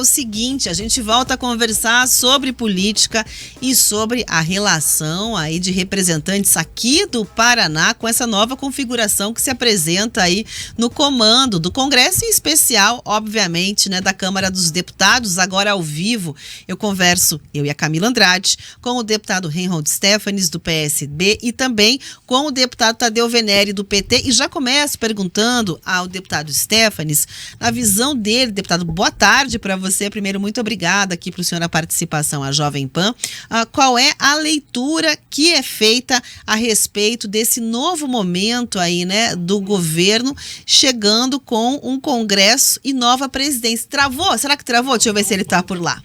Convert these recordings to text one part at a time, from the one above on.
O seguinte, a gente volta a conversar sobre política e sobre a relação aí de representantes aqui do Paraná com essa nova configuração que se apresenta aí no comando do Congresso, em especial, obviamente, né, da Câmara dos Deputados. Agora ao vivo eu converso, eu e a Camila Andrade, com o deputado Reinhold Stefanes do PSB e também com o deputado Tadeu Venere do PT, e já começo perguntando ao deputado Stefanes, na visão dele, deputado, boa tarde para você. Primeiro, muito obrigada aqui para o senhor a participação à Jovem Pan. Qual é a leitura que é feita a respeito desse novo momento aí, né, do governo chegando com um Congresso e nova presidência? Travou? Será que travou? Deixa eu ver se ele está por lá.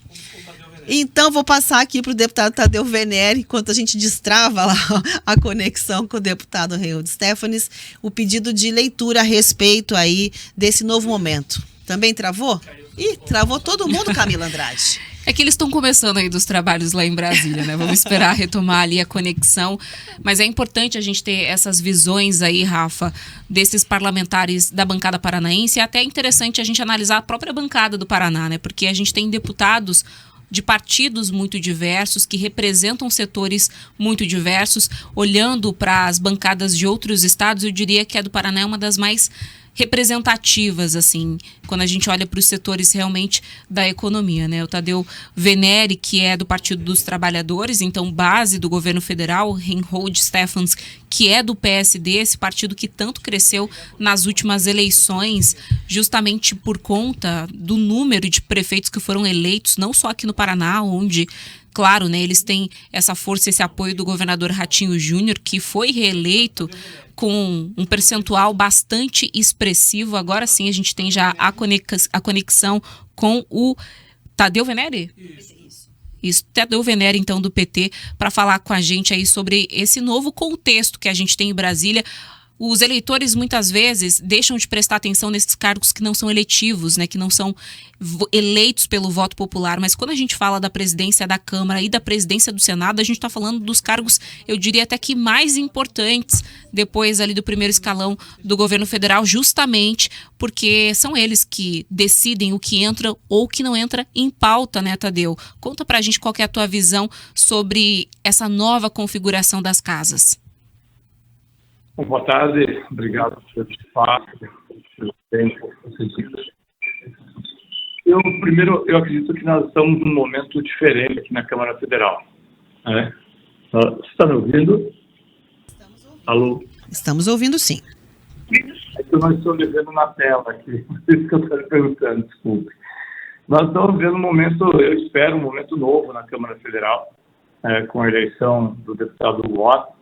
Então, vou passar aqui para o deputado Tadeu Venere, enquanto a gente destrava lá a conexão com o deputado Reinhold Stefanes, o pedido de leitura a respeito aí desse novo momento. Também travou? Ih, travou todo mundo, Camila Andrade. É que eles estão começando aí dos trabalhos lá em Brasília, né? Vamos esperar retomar ali a conexão. Mas é importante a gente ter essas visões aí, Rafa, desses parlamentares da bancada paranaense. É até interessante a gente analisar a própria bancada do Paraná, né? Porque a gente tem deputados de partidos muito diversos, que representam setores muito diversos. Olhando para as bancadas de outros estados, eu diria que a do Paraná é uma das mais representativas, assim, quando a gente olha para os setores realmente da economia, né? O Tadeu Venere, que é do Partido dos Trabalhadores, então base do governo federal, Reinhold Stefanes, que é do PSD, esse partido que tanto cresceu nas últimas eleições, justamente por conta do número de prefeitos que foram eleitos, não só aqui no Paraná, onde, claro, né, eles têm essa força, esse apoio do governador Ratinho Júnior, que foi reeleito com um percentual bastante expressivo. Agora sim a gente tem já a conexão com o Tadeu Venere? Isso, Tadeu Venere, então, do PT, para falar com a gente aí sobre esse novo contexto que a gente tem em Brasília. Os eleitores, muitas vezes, deixam de prestar atenção nesses cargos que não são eletivos, né, que não são eleitos pelo voto popular. Mas quando a gente fala da presidência da Câmara e da presidência do Senado, a gente está falando dos cargos, eu diria até que mais importantes, depois ali do primeiro escalão do governo federal, justamente porque são eles que decidem o que entra ou o que não entra em pauta, né, Tadeu? Conta pra gente qual que é a tua visão sobre essa nova configuração das casas. Bom, boa tarde, obrigado pelo espaço, pelo tempo. Eu acredito que nós estamos num momento diferente aqui na Câmara Federal. Né? Você está me ouvindo? Alô? Estamos ouvindo, sim. É que nós estamos vendo na tela aqui, por isso que eu estou perguntando, desculpe. Nós estamos vendo um momento, eu espero, um momento novo na Câmara Federal, com a eleição do deputado Mota.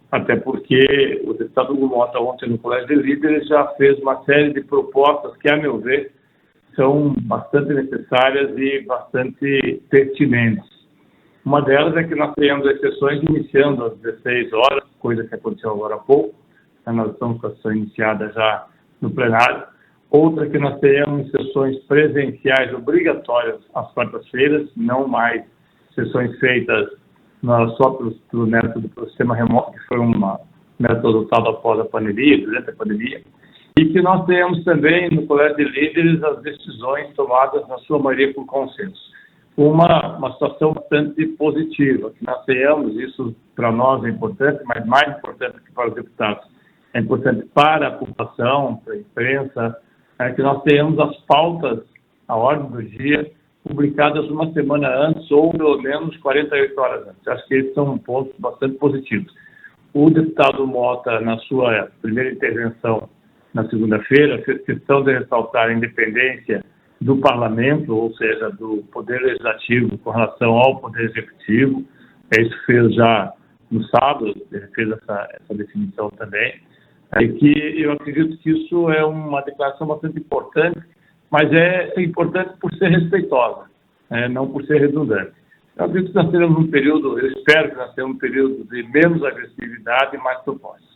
Até porque o deputado Hugo Mota ontem no Colégio de Líderes já fez uma série de propostas que, a meu ver, são bastante necessárias e bastante pertinentes. Uma delas é que nós tenhamos as sessões iniciando às 16 horas, coisa que aconteceu agora há pouco, nós estamos com a sessão iniciada já no plenário. Outra é que nós tenhamos sessões presenciais obrigatórias às quartas-feiras, não mais sessões feitas só pelo método do sistema remoto, que foi um método adotado após a pandemia, durante a pandemia, e que nós temos também no Colégio de Líderes as decisões tomadas, na sua maioria, por consenso. Uma situação bastante positiva, que nós tenhamos, isso para nós é importante, mas mais importante que para os deputados, é importante para a população, para a imprensa, que nós tenhamos as pautas, a ordem do dia, publicadas uma semana antes ou pelo menos 48 horas antes. Acho que esses são pontos bastante positivos. O deputado Mota, na sua primeira intervenção na segunda-feira, fez questão de ressaltar a independência do parlamento, ou seja, do poder legislativo com relação ao poder executivo. Isso fez já no sábado, ele fez essa definição também. E que eu acredito que isso é uma declaração bastante importante, mas é importante por ser respeitosa, não por ser redundante. Eu acredito que nós teremos um período, eu espero que nós tenhamos um período de menos agressividade e mais propósito.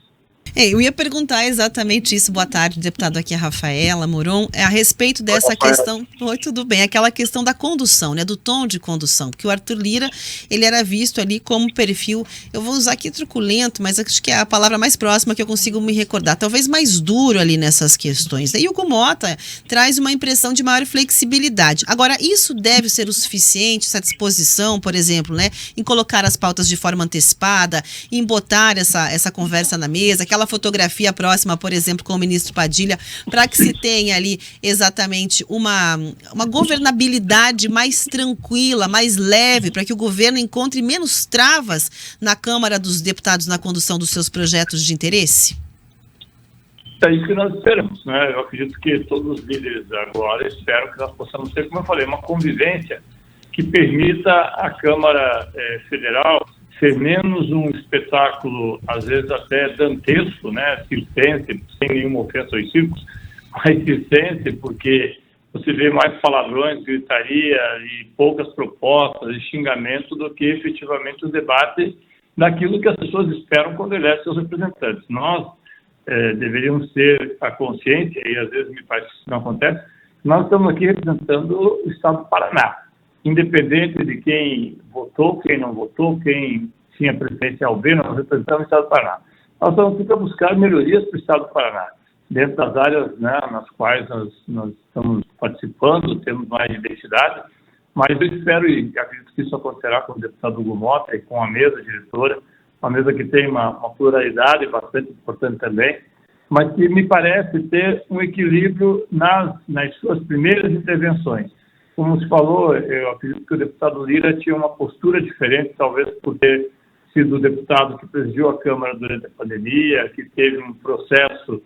Eu ia perguntar exatamente isso. Boa tarde, deputado, aqui é a Rafaela Moron, a respeito dessa questão. Oi, tudo bem, aquela questão da condução, né, do tom de condução, porque o Arthur Lira, ele era visto ali como perfil, eu vou usar aqui truculento, mas acho que é a palavra mais próxima que eu consigo me recordar, talvez mais duro ali nessas questões. E o Hugo Motta traz uma impressão de maior flexibilidade. Agora, isso deve ser o suficiente, essa disposição, por exemplo, né, em colocar as pautas de forma antecipada, em botar essa conversa na mesa, aquela fotografia próxima, por exemplo, com o ministro Padilha, para que se tenha ali exatamente uma governabilidade mais tranquila, mais leve, para que o governo encontre menos travas na Câmara dos Deputados na condução dos seus projetos de interesse? É isso que nós esperamos, né? Eu acredito que todos os líderes agora esperam que nós possamos ter, como eu falei, uma convivência que permita à Câmara Federal ser menos um espetáculo, às vezes até dantesco, né, circense, sem nenhuma ofensa aos circos, mas circense, porque você vê mais palavrões, gritaria e poucas propostas e xingamento do que efetivamente o debate daquilo que as pessoas esperam quando elegem seus representantes. Nós deveríamos ter a consciência, e às vezes me parece que isso não acontece, nós estamos aqui representando o Estado do Paraná. Independente de quem votou, quem não votou, quem tinha preferência ao B, nós representamos o Estado do Paraná. Nós estamos aqui para buscar melhorias para o Estado do Paraná, dentro das áreas, né, nas quais nós estamos participando, temos mais identidade, mas eu espero e acredito que isso acontecerá com o deputado Hugo Motta e com a mesa diretora, uma mesa que tem uma pluralidade bastante importante também, mas que me parece ter um equilíbrio nas suas primeiras intervenções. Como se falou, eu acredito que o deputado Lira tinha uma postura diferente, talvez por ter sido o deputado que presidiu a Câmara durante a pandemia, que teve um processo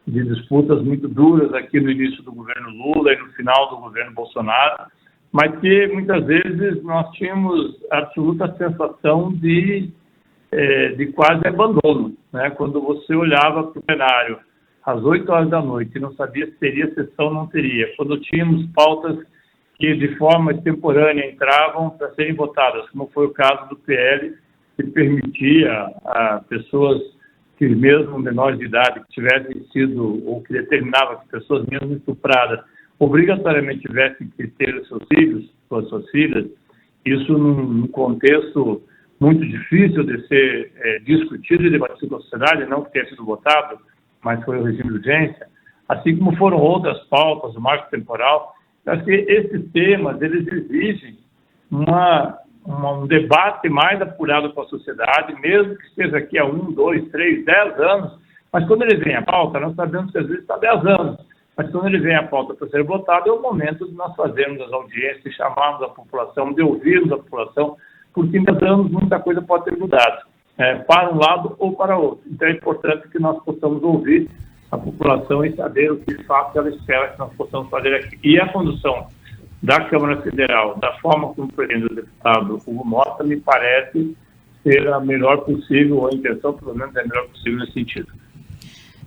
de disputas muito duras aqui no início do governo Lula e no final do governo Bolsonaro, mas que muitas vezes nós tínhamos a absoluta sensação de quase abandono, né? Quando você olhava para o plenário às 8 horas da noite e não sabia se teria sessão ou não teria, quando tínhamos pautas que de forma extemporânea entravam para serem votadas, como foi o caso do PL, que permitia a pessoas que mesmo menores de idade que tivessem sido, ou que determinava que pessoas mesmo estupradas obrigatoriamente tivessem que ter os seus filhos ou as suas filhas, isso num contexto muito difícil de ser discutido e debatido na sociedade, não que tenha sido votado, mas foi o regime de urgência, assim como foram outras pautas, o marco temporal. Acho que esses temas, eles exigem um debate mais apurado com a sociedade, mesmo que esteja aqui há 1, 2, 3, 10 anos, mas quando ele vem à pauta, nós sabemos que às vezes está 10 anos, mas quando ele vem à pauta para ser votado, é o momento de nós fazermos as audiências, chamarmos a população, de ouvirmos a população, porque em 10 anos muita coisa pode ter mudado, para um lado ou para outro. Então é importante que nós possamos ouvir a população e saber o que de fato ela espera que nós possamos fazer aqui. E a condução da Câmara Federal, da forma como pretende o deputado Hugo Motta, me parece ser a melhor possível, ou a intenção, pelo menos, é a melhor possível nesse sentido.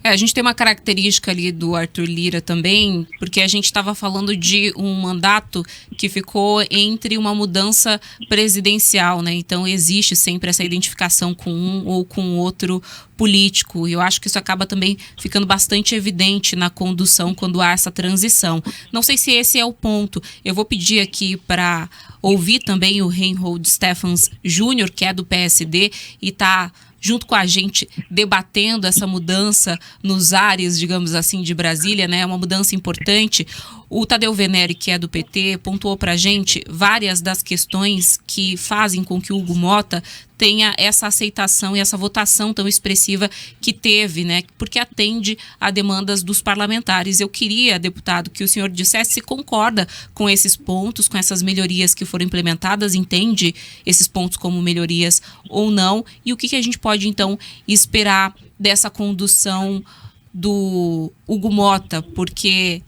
A gente tem uma característica ali do Arthur Lira também, porque a gente estava falando de um mandato que ficou entre uma mudança presidencial, né? Então existe sempre essa identificação com um ou com outro político, e eu acho que isso acaba também ficando bastante evidente na condução quando há essa transição. Não sei se esse é o ponto. Eu vou pedir aqui para ouvir também o Reinhold Stephens Jr., que é do PSD, e está junto com a gente debatendo essa mudança nos ares, digamos assim, de Brasília, né? Uma mudança importante. O Tadeu Venere, que é do PT, pontuou para a gente várias das questões que fazem com que o Hugo Motta tenha essa aceitação e essa votação tão expressiva que teve, né? Porque atende a demandas dos parlamentares. Eu queria, deputado, que o senhor dissesse se concorda com esses pontos, com essas melhorias que foram implementadas, entende esses pontos como melhorias ou não, e o que a gente pode, então, esperar dessa condução do Hugo Motta, porque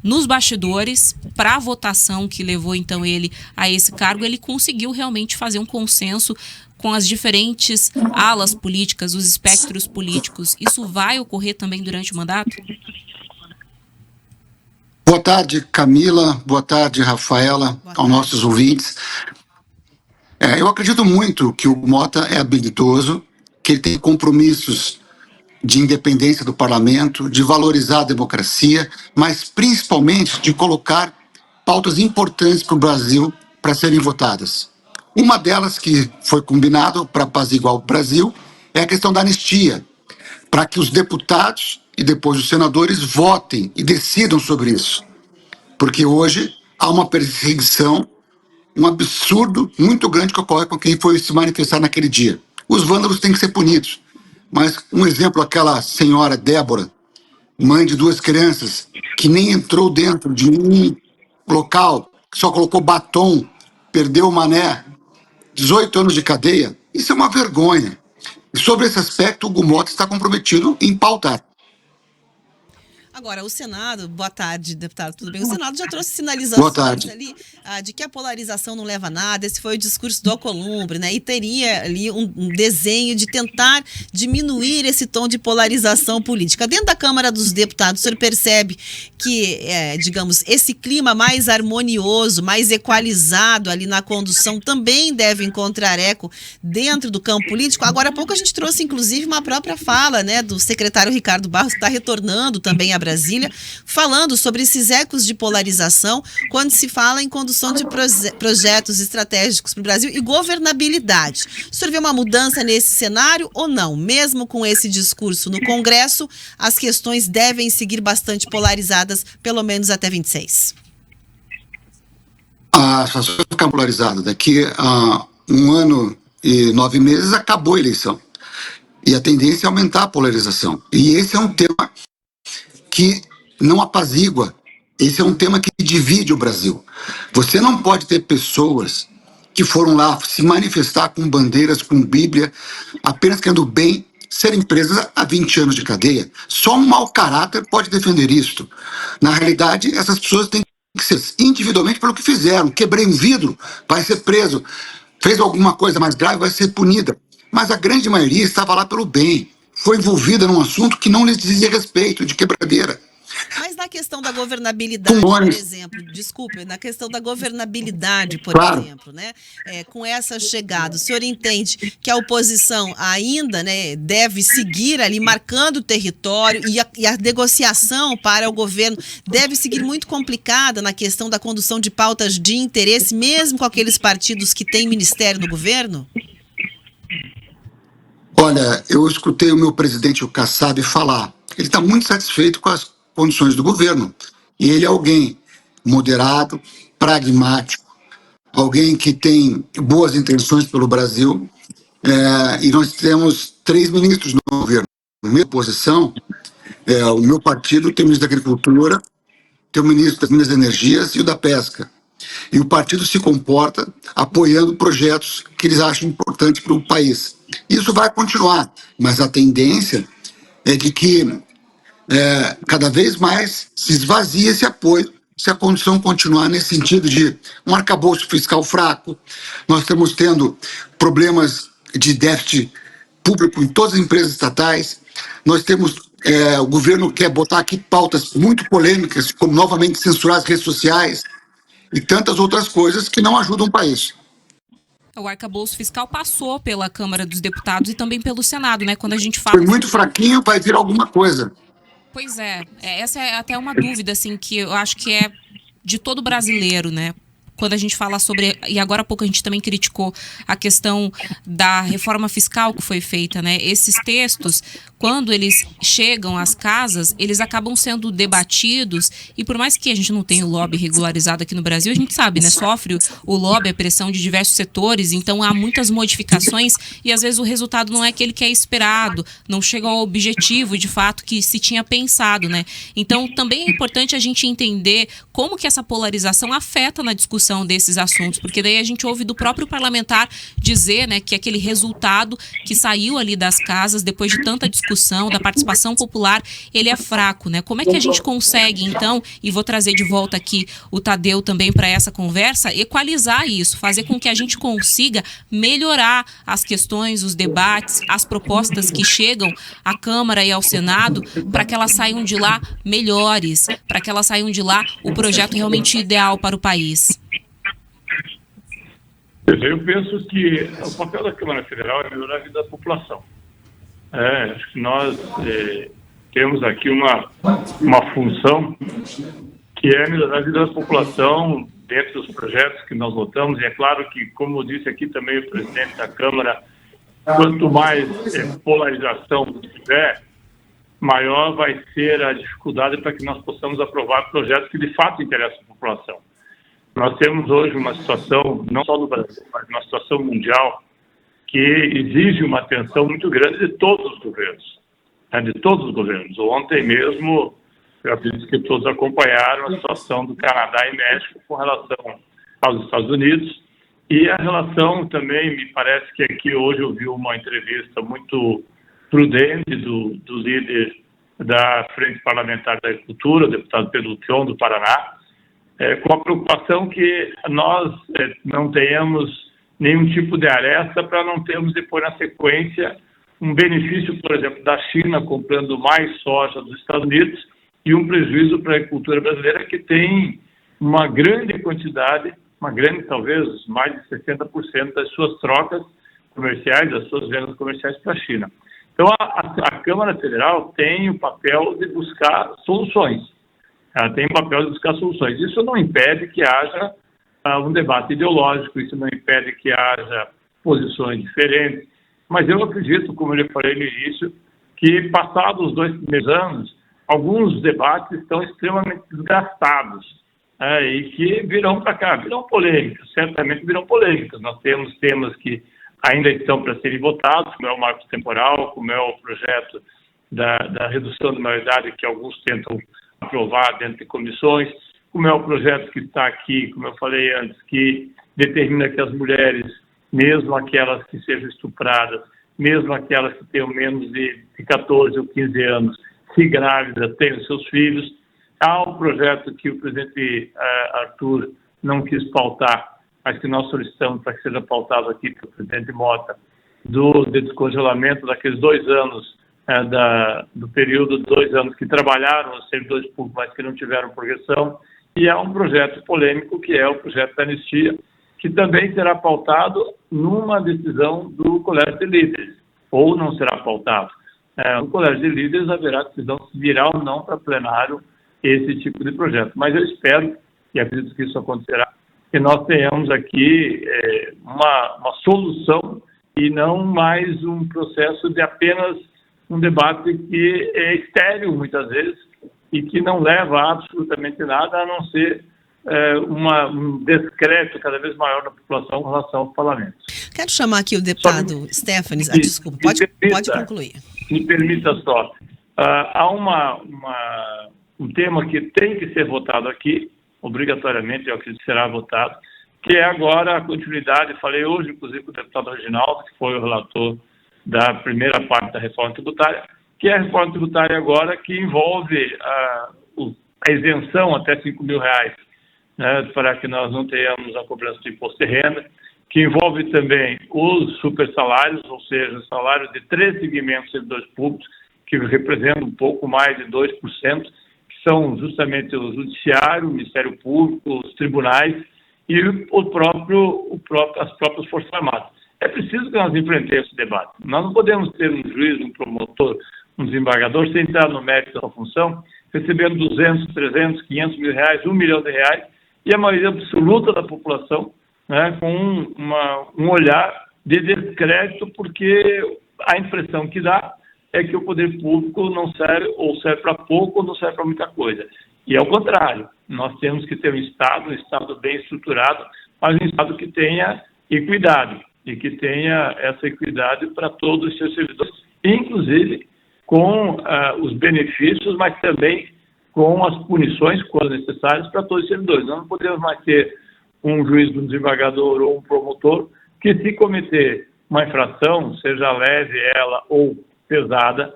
nos bastidores, para a votação que levou então ele a esse cargo, ele conseguiu realmente fazer um consenso com as diferentes alas políticas, os espectros políticos. Isso vai ocorrer também durante o mandato? Boa tarde, Camila. Boa tarde, Rafaela, aos nossos ouvintes. Eu acredito muito que o Motta é habilidoso, que ele tem compromissos de independência do parlamento, de valorizar a democracia, mas principalmente de colocar pautas importantes para o Brasil para serem votadas. Uma delas que foi combinado para apaziguar o Brasil é a questão da anistia, para que os deputados e depois os senadores votem e decidam sobre isso. Porque hoje há uma perseguição, um absurdo muito grande que ocorre com quem foi se manifestar naquele dia. Os vândalos têm que ser punidos. Mas um exemplo, aquela senhora Débora, mãe de 2 crianças, que nem entrou dentro de um local, só colocou batom, perdeu o mané, 18 anos de cadeia, isso é uma vergonha. E sobre esse aspecto, o Gumota está comprometido em pautar. Agora, o Senado, boa tarde, deputado, tudo bem? O Senado já trouxe sinalizações ali de que a polarização não leva a nada. Esse foi o discurso do Alcolumbre, né? E teria ali um desenho de tentar diminuir esse tom de polarização política. Dentro da Câmara dos Deputados, o senhor percebe que, digamos, esse clima mais harmonioso, mais equalizado ali na condução também deve encontrar eco dentro do campo político? Agora há pouco a gente trouxe, inclusive, uma própria fala, né, do secretário Ricardo Barros, que está retornando também a Brasília, falando sobre esses ecos de polarização quando se fala em condução de projetos estratégicos para o Brasil e governabilidade. O senhor vê uma mudança nesse cenário ou não? Mesmo com esse discurso no Congresso, as questões devem seguir bastante polarizadas, pelo menos até 26. A situação vai ficar polarizada. Daqui a 1 ano e 9 meses acabou a eleição. E a tendência é aumentar a polarização. E esse é um tema que não apazigua. Esse é um tema que divide o Brasil. Você não pode ter pessoas que foram lá se manifestar com bandeiras, com Bíblia, apenas querendo bem, serem presas a 20 anos de cadeia. Só um mau caráter pode defender isto. Na realidade, essas pessoas têm que ser individualmente pelo que fizeram. Quebrei um vidro, vai ser preso. Fez alguma coisa mais grave, vai ser punida. Mas a grande maioria estava lá pelo bem. Foi envolvida num assunto que não lhes dizia respeito, de quebradeira. Mas na questão da governabilidade, por exemplo, desculpe, na questão da governabilidade, por exemplo, né, com essa chegada, o senhor entende que a oposição ainda, né, deve seguir ali marcando o território e a negociação para o governo deve seguir muito complicada na questão da condução de pautas de interesse, mesmo com aqueles partidos que têm ministério no governo? Olha, eu escutei o meu presidente, o Kassab, falar. Ele está muito satisfeito com as condições do governo. E ele é alguém moderado, pragmático, alguém que tem boas intenções pelo Brasil. E nós temos 3 ministros no governo. Na minha posição, o meu partido tem o ministro da Agricultura, tem o ministro das Minas e Energias e o da Pesca. E o partido se comporta apoiando projetos que eles acham importantes para o país. Isso vai continuar, mas a tendência é de que cada vez mais se esvazie esse apoio se a condição continuar nesse sentido de um arcabouço fiscal fraco. Nós estamos tendo problemas de déficit público em todas as empresas estatais. Nós temos, o governo quer botar aqui pautas muito polêmicas, como novamente censurar as redes sociais e tantas outras coisas que não ajudam o país. O arcabouço fiscal passou pela Câmara dos Deputados e também pelo Senado, né? Quando a gente fala... Foi muito fraquinho, vai vir alguma coisa. Pois essa é até uma dúvida, assim, que eu acho que é de todo brasileiro, né? Quando a gente fala sobre... E agora há pouco a gente também criticou a questão da reforma fiscal que foi feita, né? Esses textos, quando eles chegam às casas, eles acabam sendo debatidos e por mais que a gente não tenha o lobby regularizado aqui no Brasil, a gente sabe, né? Sofre o lobby, a pressão de diversos setores, então há muitas modificações e às vezes o resultado não é aquele que é esperado, não chega ao objetivo de fato que se tinha pensado, né? Então também é importante a gente entender como que essa polarização afeta na discussão desses assuntos, porque daí a gente ouve do próprio parlamentar dizer, né, que aquele resultado que saiu ali das casas, depois de tanta discussão, da participação popular, ele é fraco, né? Como é que a gente consegue, então, e vou trazer de volta aqui o Tadeu também para essa conversa, equalizar isso, fazer com que a gente consiga melhorar as questões, os debates, as propostas que chegam à Câmara e ao Senado, para que elas saiam de lá melhores, para que elas saiam de lá o projeto realmente ideal para o país. Eu penso que o papel da Câmara Federal é melhorar a vida da população. Acho que nós temos aqui uma função que é melhorar a vida da população dentro dos projetos que nós votamos. E é claro que, como disse aqui também o presidente da Câmara, quanto mais polarização tiver, maior vai ser a dificuldade para que nós possamos aprovar projetos que de fato interessam a população. Nós temos hoje uma situação, não só no Brasil, mas uma situação mundial, que exige uma atenção muito grande de todos os governos. De todos os governos. Ontem mesmo, eu acredito que todos acompanharam a situação do Canadá e México com relação aos Estados Unidos, e a relação também, me parece que aqui hoje eu vi uma entrevista muito prudente do líder da Frente Parlamentar da Agricultura, o deputado Pedro Lupion, do Paraná, com a preocupação que nós não tenhamos nenhum tipo de aresta para não termos depois na sequência um benefício, por exemplo, da China comprando mais soja dos Estados Unidos e um prejuízo para a agricultura brasileira que tem uma grande quantidade, talvez mais de 60% das suas trocas comerciais, das suas vendas comerciais para a China. Então, a Câmara Federal tem o papel de buscar soluções. Ela tem o papel de buscar soluções. Isso não impede que haja um debate ideológico, isso não impede que haja posições diferentes, mas eu acredito, como eu falei no início, que passados os 2 primeiros anos, alguns debates estão extremamente desgastados e que virão para cá, virão polêmicas, certamente virão polêmicas. Nós temos temas que ainda estão para serem votados, como é o marco temporal, como é o projeto da redução da maioridade que alguns tentam aprovar dentro de comissões, como é o projeto que está aqui, como eu falei antes, que determina que as mulheres, mesmo aquelas que sejam estupradas, mesmo aquelas que tenham menos de 14 ou 15 anos, se grávidas, tenham seus filhos. Há um projeto que o presidente Arthur não quis pautar, mas que nós solicitamos para que seja pautado aqui pelo presidente Mota, do descongelamento daqueles 2 anos, do período de 2 anos que trabalharam os servidores públicos, mas que não tiveram progressão. E há um projeto polêmico, que é o projeto da anistia, que também será pautado numa decisão do Colégio de Líderes, ou não será pautado. No Colégio de Líderes haverá decisão se virá ou não para plenário esse tipo de projeto. Mas eu espero, e acredito que isso acontecerá, que nós tenhamos aqui uma solução e não mais um processo de apenas um debate que é estéril muitas vezes e que não leva a absolutamente nada a não ser um descrédito cada vez maior da população com relação aos parlamentos. Quero chamar aqui o deputado Stefanes. Desculpa, pode concluir. Me permita só. Há um tema que tem que ser votado aqui, obrigatoriamente, eu acredito que será votado, que é agora a continuidade, falei hoje, inclusive, com o deputado Reginaldo, que foi o relator da primeira parte da reforma tributária, que é a reforma tributária agora que envolve a isenção até R$5.000, né, para que nós não tenhamos a cobrança de imposto de renda, que envolve também os super salários, ou seja, salários de 3 segmentos de servidores públicos, que representam um pouco mais de 2%, que são justamente o Judiciário, o Ministério Público, os tribunais e as próprias Forças Armadas. É preciso que nós enfrentemos esse debate. Nós não podemos ter um juiz, um promotor, um desembargador, sem entrar no mérito da função, recebendo 200, 300, 500 mil reais, R$1 milhão, e a maioria absoluta da população, né, com um olhar de descrédito, porque a impressão que dá é que o poder público não serve, ou serve para pouco, ou não serve para muita coisa. E é o contrário. Nós temos que ter um Estado bem estruturado, mas um Estado que tenha equidade, e que tenha essa equidade para todos os seus servidores, inclusive com os benefícios, mas também com as punições, quando necessárias, para todos os servidores. Nós não podemos mais ter um juiz, um desembargador ou um promotor que, se cometer uma infração, seja leve ela ou pesada,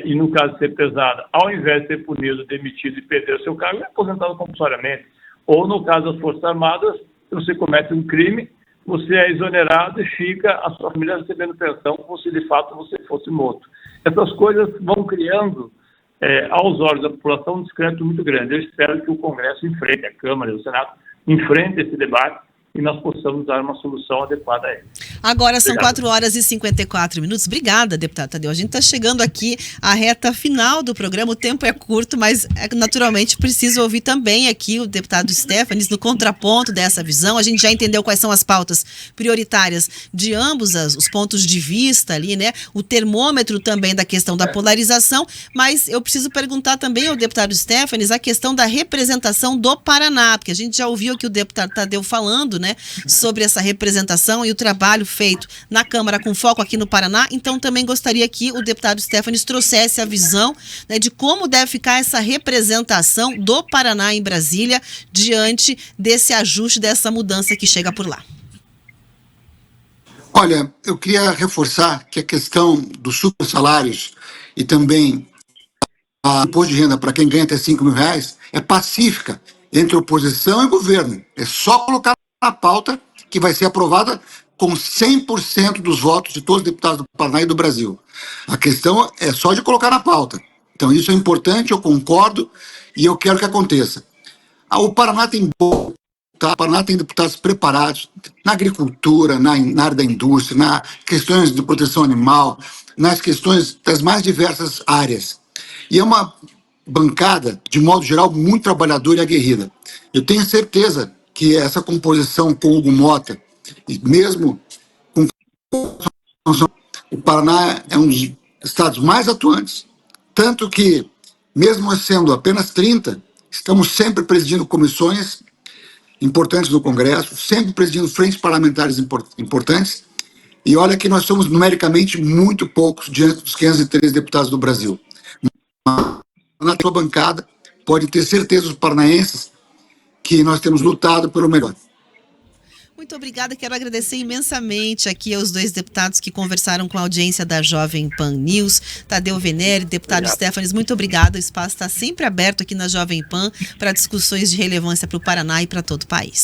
e no caso de ser pesada, ao invés de ser punido, demitido e perder o seu cargo, é aposentado compulsoriamente. Ou no caso das Forças Armadas, se você comete um crime, você é exonerado e fica a sua família recebendo pensão como se de fato você fosse morto. Essas coisas vão criando aos olhos da população um descrédito muito grande. Eu espero que o Congresso enfrente, a Câmara e o Senado enfrente esse debate e nós possamos dar uma solução adequada a ele. Agora são Obrigado. 4h54. Obrigada, deputado Tadeu. A gente está chegando aqui à reta final do programa. O tempo é curto, mas naturalmente preciso ouvir também aqui o deputado Stefanes no contraponto dessa visão. A gente já entendeu quais são as pautas prioritárias de ambos os pontos de vista ali, né? O termômetro também da questão da polarização, mas eu preciso perguntar também ao deputado Stefanes a questão da representação do Paraná, porque a gente já ouviu aqui o deputado Tadeu falando, né, sobre essa representação e o trabalho feito na Câmara com foco aqui no Paraná. Então também gostaria que o deputado Stefanes trouxesse a visão, né, de como deve ficar essa representação do Paraná em Brasília diante desse ajuste, dessa mudança que chega por lá. Olha, eu queria reforçar que a questão dos super salários e também a imposto de renda para quem ganha até R$5.000 é pacífica entre oposição e governo. É só colocar na pauta que vai ser aprovada com 100% dos votos de todos os deputados do Paraná e do Brasil. A questão é só de colocar na pauta. Então isso é importante, eu concordo e eu quero que aconteça. O Paraná tem o Paraná tem deputados preparados na agricultura, na área da indústria, nas questões de proteção animal, nas questões das mais diversas áreas. E é uma bancada, de modo geral, muito trabalhadora e aguerrida. Eu tenho certeza que essa composição com Hugo Mota, e mesmo com o Paraná é um dos estados mais atuantes, tanto que, mesmo sendo apenas 30, estamos sempre presidindo comissões importantes do Congresso, sempre presidindo frentes parlamentares importantes, e olha que nós somos numericamente muito poucos diante dos 513 deputados do Brasil. Na sua bancada, pode ter certeza os paranaenses que nós temos lutado pelo melhor. Muito obrigada, quero agradecer imensamente aqui aos dois deputados que conversaram com a audiência da Jovem Pan News, Tadeu Venere, deputado Stefanes, muito obrigada, o espaço está sempre aberto aqui na Jovem Pan para discussões de relevância para o Paraná e para todo o país.